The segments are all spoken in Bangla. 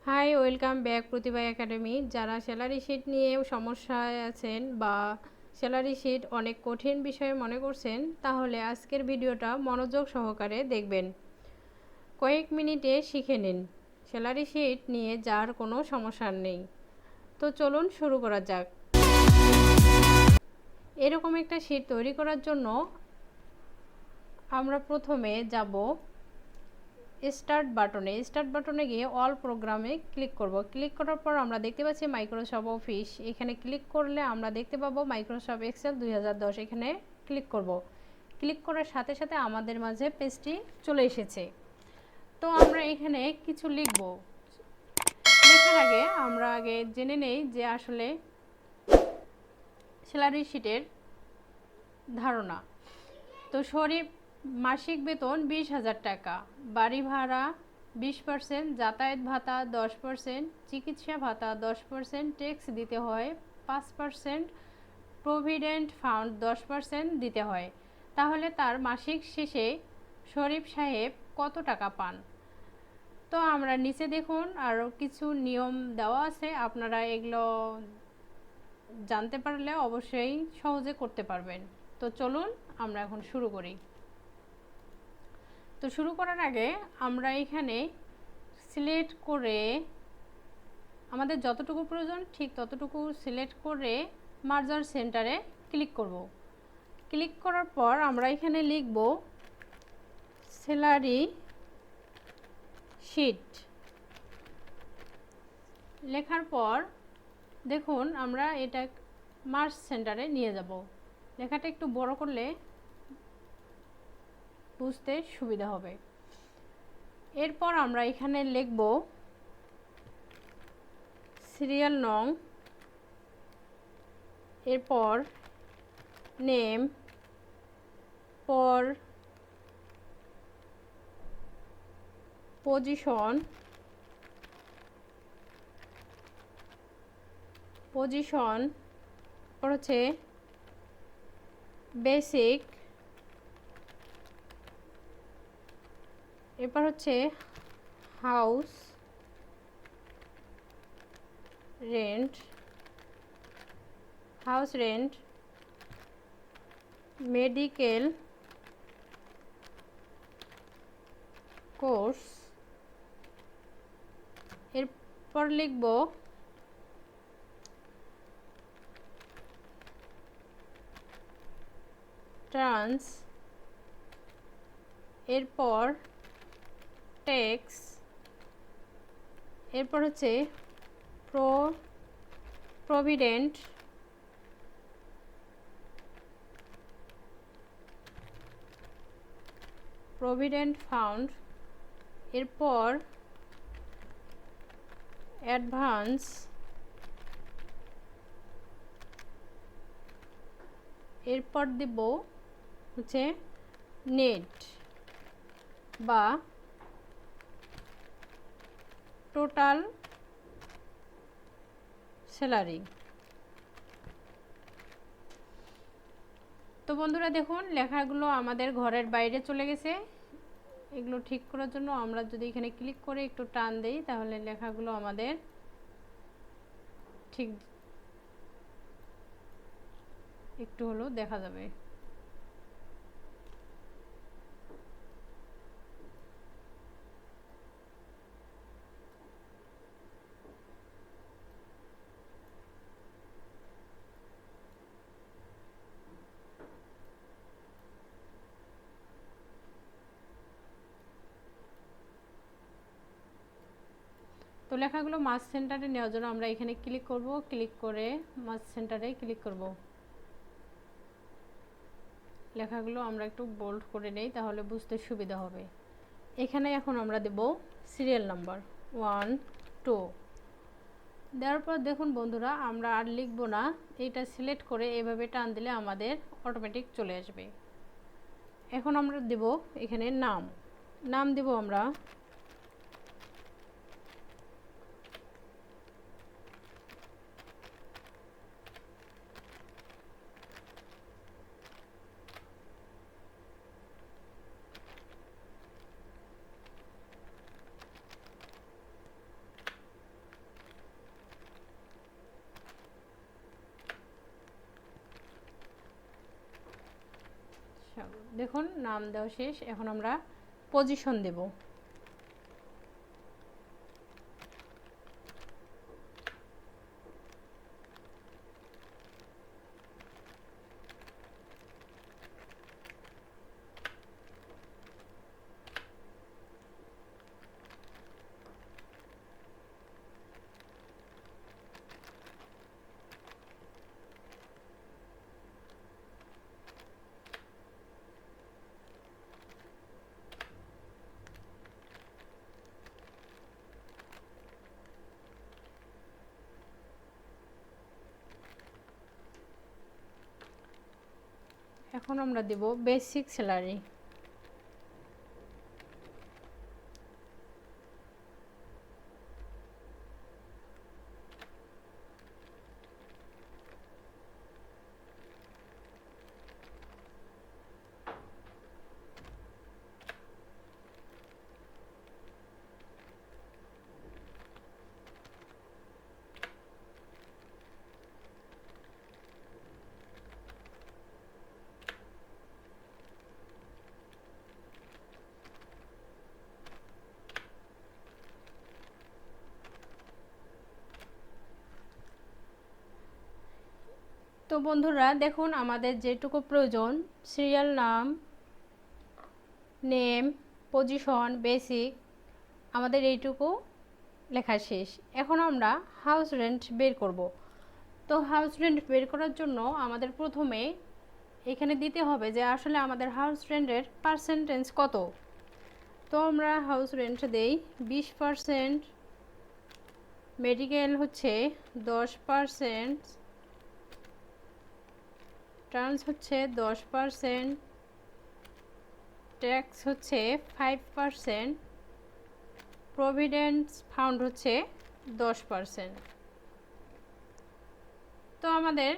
হাই, ওয়েলকাম ব্যাক প্রতিভা একাডেমি। যারা স্যালারি শিট নিয়ে সমস্যায় আছেন বা স্যালারি শিট অনেক কঠিন বিষয় মনে করছেন, তাহলে আজকের ভিডিওটা মনোযোগ সহকারে দেখবেন। কয়েক মিনিটে শিখে নিন স্যালারি শিট নিয়ে যার কোনো সমস্যা নেই। তো চলুন শুরু করা যাক। এরকম একটা শিট তৈরি করার জন্য আমরা প্রথমে যাব স্টার্ট বাটনে গিয়ে অল প্রোগ্রামে ক্লিক করব। ক্লিক করার পর আমরা দেখতে পাচ্ছি মাইক্রোসফট অফিস। এখানে ক্লিক করলে আমরা দেখতে পাবো মাইক্রোসফট এক্সেল 2010। এখানে ক্লিক করব। ক্লিক করার সাথে সাথে আমাদের মাঝে পেজটি চলে এসেছে। তো আমরা এখানে কিছু লিখব। লেখার আগে আমরা জেনে নেই যে আসলে স্যালারি শিটের ধারণা। তো শরীফ মাসিক বেতন 20,000 টাকা, বাড়ি ভাড়া 20%, যাতায়াত ভাতা 10%, চিকিৎসা ভাতা 10%, ট্যাক্স দিতে হয় 5%, প্রভিডেন্ট ফান্ড 10% দিতে হয়। তাহলে তার মাসিক শেষে শরীফ সাহেব কত টাকা পান? তো আমরা নিচে দেখুন আরও কিছু নিয়ম দেওয়া আছে, আপনারা এগুলো জানতে পারলে অবশ্যই সহজে করতে পারবেন। তো চলুন আমরা এখন শুরু করি। তো শুরু করার আগে আমরা এখানে সিলেক্ট করে আমাদের যতটুকু প্রয়োজন ঠিক ততটুকু সিলেক্ট করে মার্জার সেন্টারে ক্লিক করব। ক্লিক করার পর আমরা এখানে লিখব স্যালারি শিট। লেখার পর দেখুন আমরা এটা মার্জ সেন্টারে নিয়ে যাব। লেখাটা একটু বড় করলে বুঝতে সুবিধা হবে। এরপর আমরা এখানে লিখব সিরিয়াল নং, এরপর নেম, পর পজিশন, পর হচ্ছে বেসিক, এরপর হচ্ছে হাউস রেন্ট, মেডিকেল কোর্স, এরপর লিখব ট্রান্স, এরপর ট্যাক্স, এরপর হচ্ছে প্রভিডেন্ট ফান্ড, এরপর অ্যাডভান্স, এরপর দেব হচ্ছে নেট বা টোটাল স্যালারি। তো বন্ধুরা দেখুন লেখাগুলো আমাদের ঘরের বাইরে চলে গেছে। এগুলো ঠিক করার জন্য আমরা যদি এখানে ক্লিক করে একটু টান দেই তাহলে লেখাগুলো আমাদের ঠিক একটু হলেও দেখা যাবে। তো লেখাগুলো মার্জ সেন্টারে নেওয়ার জন্য আমরা এখানে ক্লিক করব। ক্লিক করে মার্জ সেন্টারে ক্লিক করব। লেখাগুলো আমরা একটু বোল্ড করে নেই তাহলে বুঝতে সুবিধা হবে। এখানে এখন আমরা দেব সিরিয়াল নাম্বার 1 2। দেওয়ার পর দেখুন বন্ধুরা আমরা আর লিখব না, এটা সিলেক্ট করে এভাবে টান দিলে আমাদের অটোমেটিক চলে আসবে। এখন আমরা দেব এখানে নাম দেব আমরা দেখুন নাম দেওয়া শেষ। এখন আমরা পজিশন দেব। এখন আমরা দেব বেসিক স্যালারি। তো বন্ধুরা দেখুন আমাদের যেটুকু প্রয়োজন, সিরিয়াল নাম, নেম, পজিশন, বেসিক, আমাদের এইটুকু লেখা শেষ। এখন আমরা হাউস রেন্ট বের করব। তো হাউস রেন্ট বের করার জন্য আমাদের প্রথমে এখানে দিতে হবে যে আসলে আমাদের হাউস রেন্টের পার্সেন্টেজ কত। তো আমরা হাউস রেন্ট দেই 20%, মেডিকেল হচ্ছে 10%, ট্রান্স হচ্ছে 10%, ট্যাক্স হচ্ছে 5%, প্রভিডেন্ট ফান্ড হচ্ছে 10%। তো আমাদের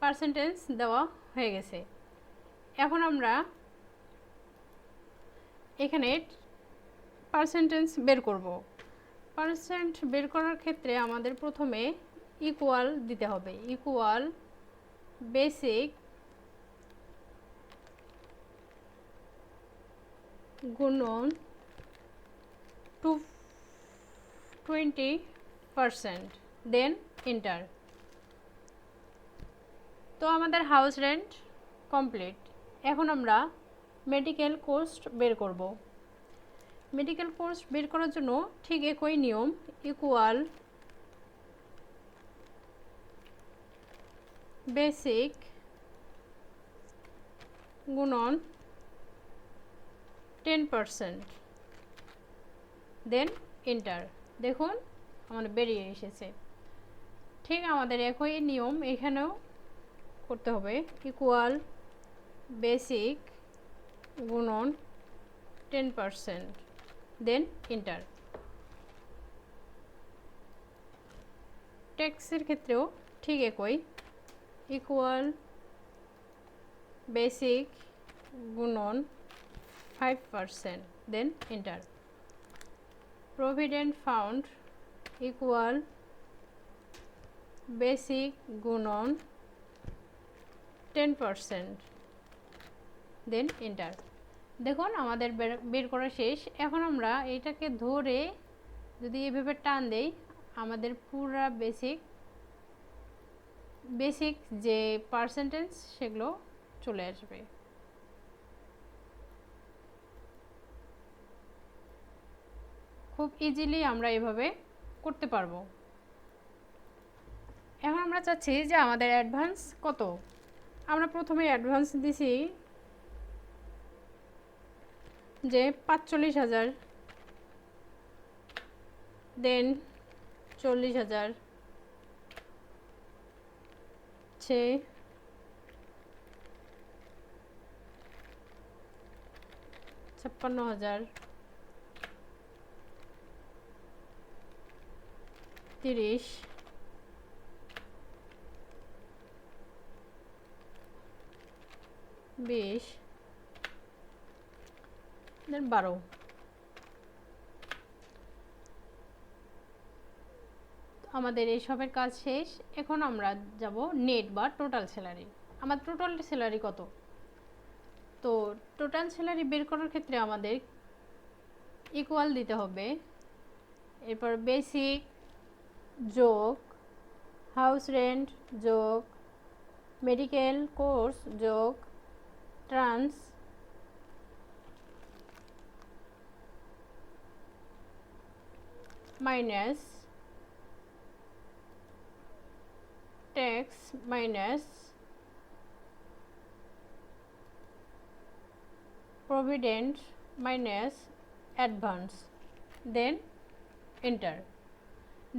পার্সেন্টেজ দেওয়া হয়ে গেছে। এখন আমরা এখানে পার্সেন্টেজ বের করব। পার্সেন্ট বের করার ক্ষেত্রে আমাদের প্রথমে ইকুয়াল দিতে হবে। ইকুয়াল বেসিক গুণন 20%, দেন এন্টার। তো আমাদের হাউস রেন্ট কমপ্লিট। এখন আমরা মেডিকেল কোস্ট বের করব। মেডিকেল কোস্ট বের করার জন্য ঠিক একই নিয়ম, ইকুয়াল বেসিক গুণন 10%, দেন এন্টার। দেখুন আমাদের বেরিয়ে এসেছে। ঠিক আমাদের একই নিয়ম এখানেও করতে হবে, ইকুয়াল বেসিক গুণন 10%, দেন এন্টার। ট্যাক্সের ক্ষেত্রেও ঠিক একই, ইকুয়াল বেসিক গুণন 5%, then enter. Provident fund equal basic গুণন 10%, দেন এন্টার। দেখুন আমাদের বের করা শেষ। এখন আমরা এটাকে ধরে যদি এভাবে টান দেই, আমাদের পুরা বেসিক যে পার্সেন্টেজ সেগুলো চলে আসবে। খুব ইজিলি আমরা এভাবে করতে পারবো। এখন আমরা চাচ্ছি যে আমাদের অ্যাডভান্স কত। আমরা প্রথমে অ্যাডভান্স দিছি যে 45,000, দেন 40,000, 56,000, 30, 20, দেন 12। আমাদের এইসবের কাজ শেষ। এখন আমরা যাব নেট বা টোটাল স্যালারি। আমার টোটাল স্যালারি কত। তো টোটাল স্যালারি বের করার ক্ষেত্রে আমাদের ইকুয়াল দিতে হবে, এরপর বেসিক যোগ হাউস রেন্ট যোগ মেডিকেল কোর্স যোগ trans minus tax minus provident minus advance, then enter.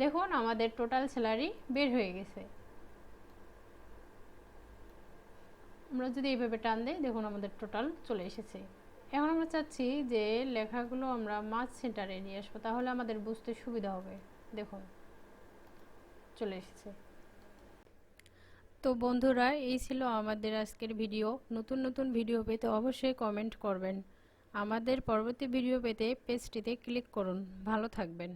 দেখুন আমাদের টোটাল স্যালারি বের হয়ে গেছে। আমরা যদি এইভাবে টান দিই, দেখুন আমাদের টোটাল চলে এসেছে। এখন আমরা চাচ্ছি যে লেখাগুলো আমরা মার্চ সেন্টারে নিয়ে আসবো, তাহলে আমাদের বুঝতে সুবিধা হবে। দেখুন চলে এসেছে। তো বন্ধুরা, এই ছিল আমাদের আজকের ভিডিও। নতুন নতুন ভিডিও পেতে অবশ্যই কমেন্ট করবেন। আমাদের পরবর্তী ভিডিও পেতে পেজটিতে ক্লিক করুন। ভালো থাকবেন।